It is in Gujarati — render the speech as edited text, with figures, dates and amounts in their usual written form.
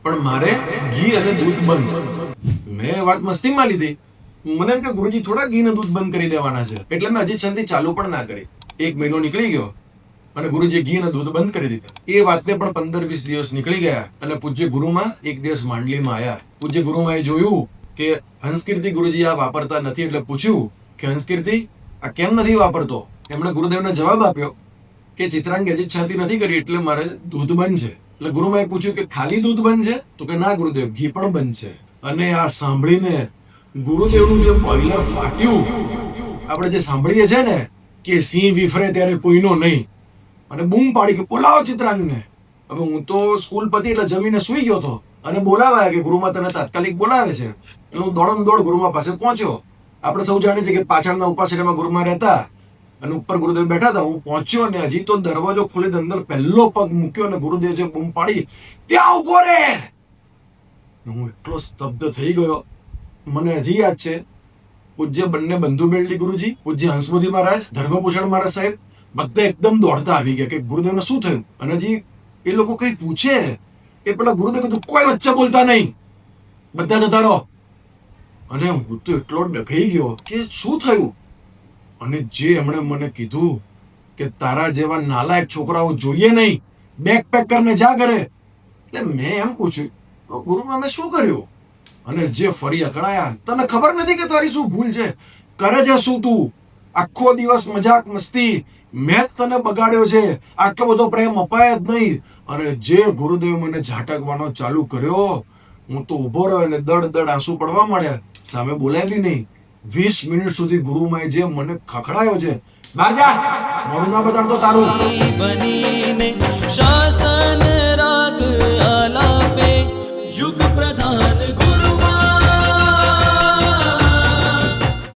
પણ મારે ઘી અને દૂધ બંધ. મેં વાત મસ્તીમાં લીધી. મને એમ કે ગુરુજી થોડા ઘી અને દૂધ બંધ કરી દેવાના છે, એટલે મેં હજી શાંતિ ચાલુ પણ ના કરી. 1 મહિનો નીકળી ગયો અને ગુરુજી ઘી અને દૂધ બંધ કરી દીધા. એ વાતને પણ 15-20 દિવસ નીકળી ગયા અને પૂજ્ય ગુરુમાં એક દિવસ માંડલીમાં આવ્યા. પૂજ્ય ગુરુમાએ જોયું કે હંસકીર્તિ ગુરુજી આ વાપરતા નથી, એટલે પૂછ્યું કે હંસકીર્તિ આ કેમ નથી વાપરતો? એમણે ગુરુદેવને જવાબ આપ્યો કે ચિત્રાંગ હજી શાંતિ નથી કરી એટલે મારે દૂધ બંધ છે. એટલે ગુરુમાએ પૂછ્યું કે ખાલી દૂધ બંધ છે? તો કે ના ગુરુદેવ, ઘી પણ બંધ છે. અને આ સાંભળીને ગુરુદેવનું જે બોઇલર ફાટ્યું. આપણે જે સાંભળીએ છે ને કે સિંહ વિફરે ત્યારે કોઈનો નહીં, અને બૂમ પાડી કે બોલાવો ચિત્રાંગને. હવે હું તો સ્કૂલ પતી એટલે જમીને સુઈ ગયો હતો અને બોલાવાયા કે ગુરુમાં તને તાત્કાલિક બોલાવે છે. એટલે હું દોડમ દોડ ગુરુમાં પાસે પહોંચ્યો. આપણે સૌ જાણીએ છીએ કે પાછળના ઉપાસનામાં ગુરુમાં રહેતા અને ઉપર ગુરુદેવ બેઠા હતા. હું પહોંચ્યો અને હજી તો દરવાજો ખોલી અંદર પહેલો પગ મૂક્યો અને ગુરુદેવ જે બૂમ પાડી, ત્યાં ઉભો રે! હું એટલો સ્તબ્ધ થઈ ગયો. મને હજી યાદ છે, પૂજ્ય બંને બંધુ બેલડી ગુરુજી, પૂજ્ય હંસમુદી મહારાજ, ધર્મભૂષણ મહારાજ સાહેબ બધા એકદમ દોડતા આવી ગયા કે ગુરુદેવને શું થયું. અને હજી એ લોકો કઈ પૂછે એ પેલા ગુરુદેવ કીધું કોઈ વચ્ચે બોલતા નહીં, બધા જતા રહો. અને હું તો એટલો ડઘાઈ ગયો કે શું થયું. અને જે એમણે મને કીધું કે તારા જેવા નાલાયક છોકરાઓ જોઈએ નહીં, બેગ પેક કરીને જા ઘરે. એટલે મેં એમ પૂછ્યું ગુરુમાં મેં શું કર્યું? અને જે ફરી અકળાયા, તને ખબર નથી કે તારી શું ભૂલ છે? કરે છે શું તું? આખો દિવસ મજાક મસ્તી, મેં જ તને બગાડ્યો છે. આટલો બધો પ્રેમ અપાય જ નહીં. અને જે ગુરુદેવ મને ઝાટકવાનો ચાલુ કર્યો, હું તો ઊભો રહ્યો અને દડ દડ આંસુ પડવા માંડ્યા. સામે બોલાય બી નહીં. 20 મિનિટ સુધી ગુરુમાએ જે મને ખખડાયો છે, બહાર જા, મોઢું ના બતાડતો તારું. બનીને શાસન રાગ આલાપે યુગ પ્રધાન